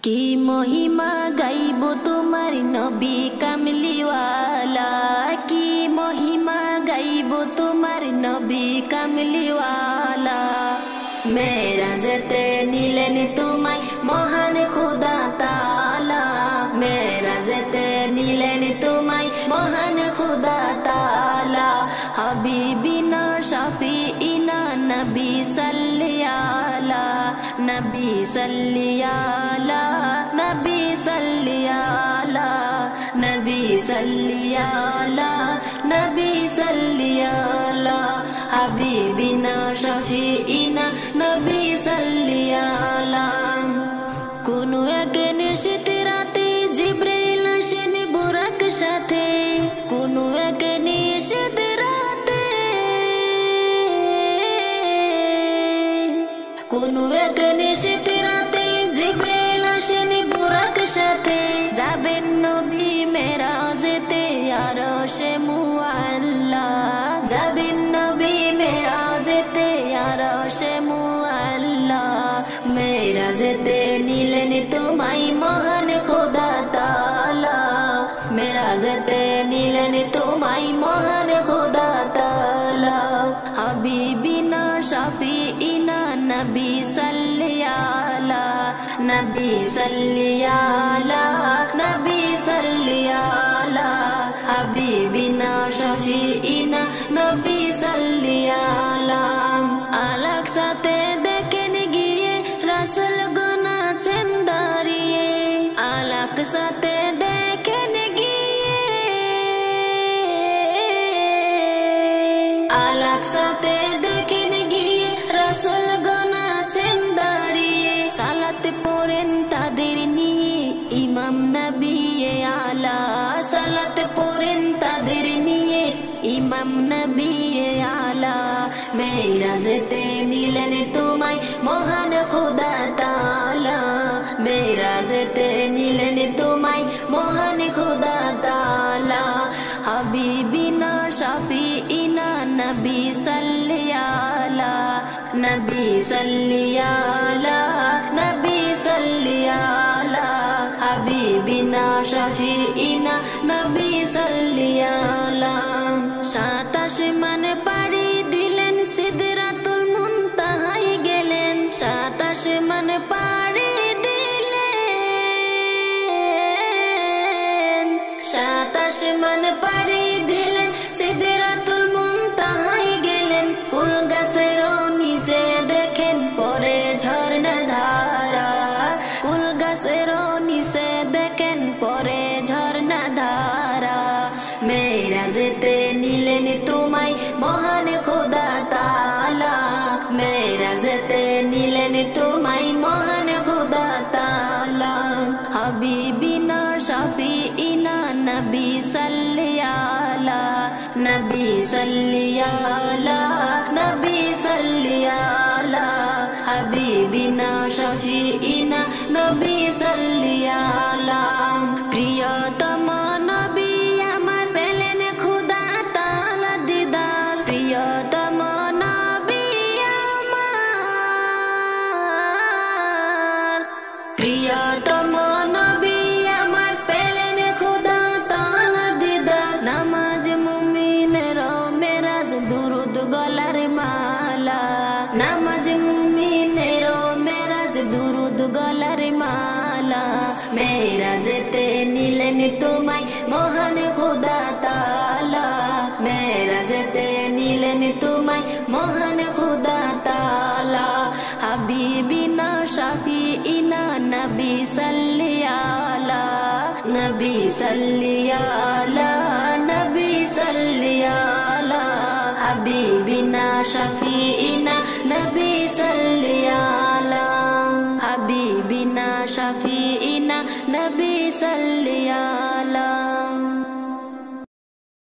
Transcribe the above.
কি মহিমা গাইব তোমার নবী কামলিওয়ালা, কি মহিমা গাইব তোমার নবী কামলিওয়ালা। মেরাজেতে নিলেন তোমায় মহান খোদা তাআলা, মেরাজেতে নিলেন তোমায় মহান খোদা তাআলা। হাবিবিনা শাফিইনা নবী সাল্লি আলা, নবী সাল্লি আলা, নবী সাল্লি আলা, নবী সাল্লি আলা, নবী সাল্লি আলা। হাবিবিনা শাফিইনা নবী সাল্লি আলা। কোন এক নিশিত রাতে জিবরাইল আসেন বুরাক সাথে, কোন এক নিশিত রাতে, কোন এক নিশিত রাতে জিবরাইল আসেন বুরাক সাথে। যাবেন নবী মেরাজেতে আরশে মুআল্লা, যাবেন নবী মেরাজেতে আরশে মুআল্লা। মেরাজেতে নিলেন তোমায় মহান খোদা তাআলা, মেরাজেতে নিলেন তোমায় মহান খোদা তাআলা। হাবিবিনা শাফিইনা নবী সাল্লি আলা, নবী সাল্লি আলা, নবী সাল্লি আলা। হাবিবিনা শাফিইনা নবী সাল্লি আলা। আলাক সাথে দেখেন গিয়ে রাসূল গুনাছেন দাঁড়িয়ে, আলাক সাথে দেখেন গিয়ে, আলাক সাথে দেখেন গিয়ে রাসূল গুনাছেন দাঁড়িয়ে। সালাত পড়েন তাদের নিয়ে ইমাম নবী আলা, সালাত পড়েন তাদের নিয়ে ইমাম নবী আলা। মেরাজেতে নিলেন তোমায় মহান খোদা তাআলা, মেরাজেতে নিলেন তোমায় মহান খোদা তাআলা। হাবিবিনা শাফিইনা নবী সাল্লি আলা, নবী সাল্লি আলা, নবী সাল্লি আলা। হাবিবিনা শাফিইনা নবী সাল্লি আলা। 27 মান পাড়ি দিলেন সিদরাতুল মুনতাহায় গেলেন, 27 মান পাড়ি দিলেন, 27 মান পাড়ি দিলেন সিদরাতুল মুনতাহায় গেলেন। কুল গাছের নিচে দেখেন পরে ঝর্ণা ধারা, কুল গাছের নিচে দেখেন পরে ঝর্ণা ধারা। মেরাজেতে নিলেন তোমায় মহান খোদা তাআলা, মেরাজেতে নিলেন তোমায় মহান খোদা তাআলা। হাবিবিনা শাফিইনা নবী সাল্লি আলা, নবী সাল্লি আলা, নবী সাল্লি আলা। হাবিবিনা শাফিইনা নবী সাল্লি আলা। প্রিয়তম নবী আমার পেলেন খোদা তাআলা দিদার, প্রিয়তম নবী আমার, প্রিয়তম নবী আমার পেলেন খোদা তাআলা দিদার। নামাজ মুমিনের মেরাজ দুরুদ গলার মালা, নামাজ মুমিনের মেরাজ দুরুদ গলার মালা। মেরাজেতে নিলেন তোমায় মহান খোদা তাআলা, মেরাজেতে নিলেন তোমায় মহান খোদা তাআলা। হাবিবিনা শাফিইনা নবী সাল্লি আলা, নবী সাল্লি আলা, নবী সাল্লি আলা। হাবিবিনা শাফিইনা নবী সাল্লি আলা, হাবিবিনা শাফিইনা নবী সাল্লি আলা।